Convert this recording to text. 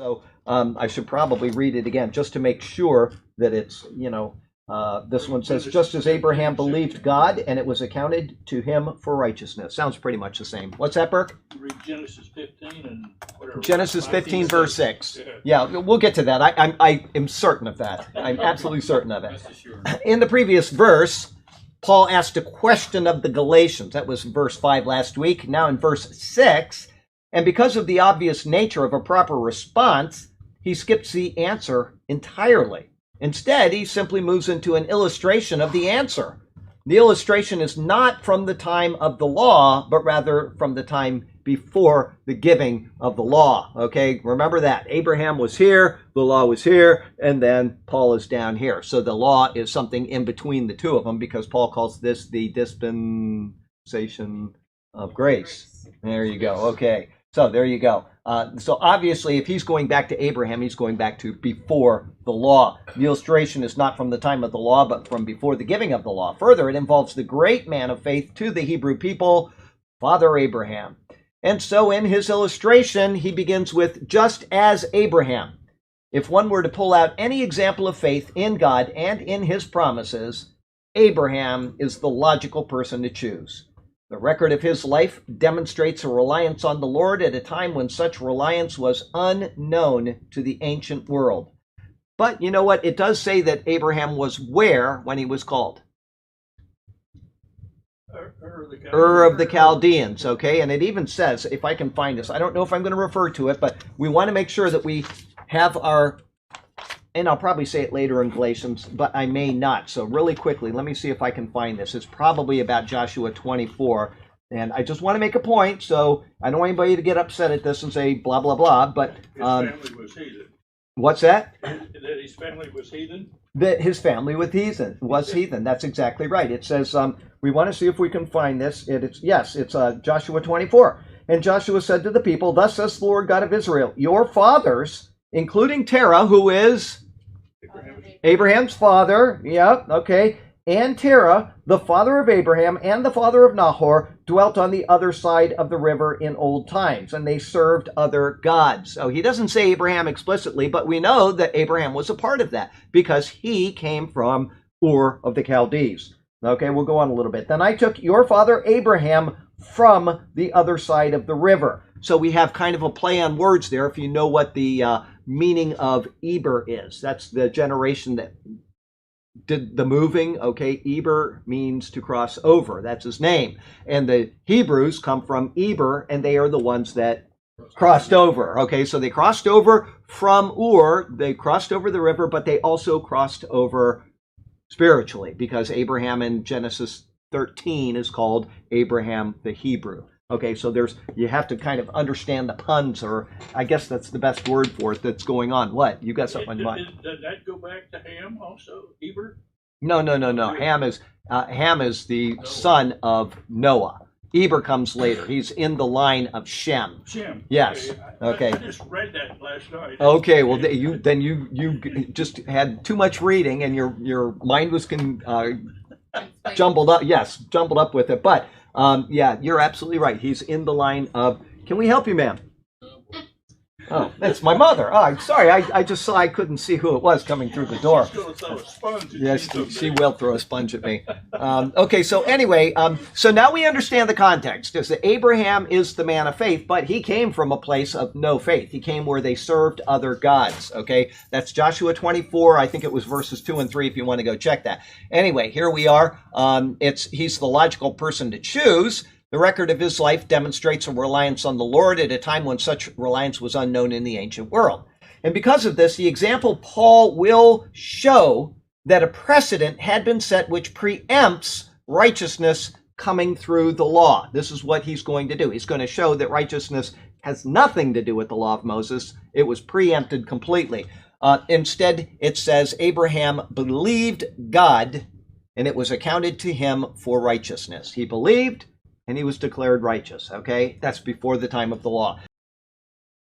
So I should probably read it again just to make sure that it's, this one says, just as Abraham believed God and it was accounted to him for righteousness. Sounds pretty much the same. What's that, Burke? Read Genesis 15 and whatever. Genesis 15, verse 6. Yeah, we'll get to that. I am certain of that. I'm absolutely certain of it. In the previous verse, Paul asked a question of the Galatians. That was verse 5 last week. Now in verse 6, and because of the obvious nature of a proper response, he skips the answer entirely. Instead, he simply moves into an illustration of the answer. The illustration is not from the time of the law, but rather from the time before the giving of the law. Okay, remember that. Abraham was here, the law was here, and then Paul is down here. So the law is something in between the two of them because Paul calls this the dispensation of grace. There you go. Okay, so there you go. So obviously, if he's going back to Abraham, he's going back to before the law. The illustration is not from the time of the law, but from before the giving of the law. Further, it involves the great man of faith to the Hebrew people, Father Abraham. And so in his illustration, he begins with just as Abraham. If one were to pull out any example of faith in God and in his promises, Abraham is the logical person to choose. The record of his life demonstrates a reliance on the Lord at a time when such reliance was unknown to the ancient world. But you know what? It does say that Abraham was where when he was called? Ur of the Chaldeans, okay? And it even says, if I can find this, I don't know if I'm going to refer to it, but we want to make sure that we have our, and I'll probably say it later in Galatians, but I may not. So really quickly, let me see if I can find this. It's probably about Joshua 24. And I just want to make a point, so I don't want anybody to get upset at this and say blah, blah, blah. But his family was heathen. What's that? That his family was heathen? That his family was heathen. That's exactly right. It says, we want to see if we can find this. It's Joshua 24. And Joshua said to the people, thus says the Lord God of Israel, your fathers, including Terah, who is Abraham's father, and Terah, the father of Abraham and the father of Nahor, dwelt on the other side of the river in old times, and they served other gods. So he doesn't say Abraham explicitly, but we know that Abraham was a part of that because he came from Ur of the Chaldees. Okay, we'll go on a little bit. Then I took your father Abraham from the other side of the river. So we have kind of a play on words there if you know what the meaning of Eber is. That's the generation that did the moving. Okay, Eber means to cross over. That's his name. And the Hebrews come from Eber, and they are the ones that crossed over. Okay, so they crossed over from Ur. They crossed over the river, but they also crossed over spiritually because Abraham in Genesis 13 is called Abraham the Hebrew. Okay, so you have to kind of understand the puns, or I guess that's the best word for it that's going on. What? You got something in mind? Does that go back to Ham also, Eber? No. Ham is the son of Noah. Eber comes later. He's in the line of Shem. Shem. Yes. Okay. I just read that last night. Okay. Well, you just had too much reading, and your mind was jumbled up. Yes, jumbled up with it. But you're absolutely right. He's in the line of. Can we help you, ma'am? Oh, that's my mother. Oh, I'm sorry. I just saw I couldn't see who it was coming through the door. She's going to throw a sponge at Yes, she will throw a sponge at me. Okay, so anyway, so now we understand the context. Is that Abraham is the man of faith, but he came from a place of no faith. He came where they served other gods. Okay, that's Joshua 24. I think it was verses 2 and 3 if you want to go check that. Anyway, here we are. He's the logical person to choose. The record of his life demonstrates a reliance on the Lord at a time when such reliance was unknown in the ancient world. And because of this, the example Paul will show that a precedent had been set which preempts righteousness coming through the law. This is what he's going to do. He's going to show that righteousness has nothing to do with the law of Moses. It was preempted completely. Instead, it says Abraham believed God, and it was accounted to him for righteousness. He believed, and he was declared righteous, okay? That's before the time of the law.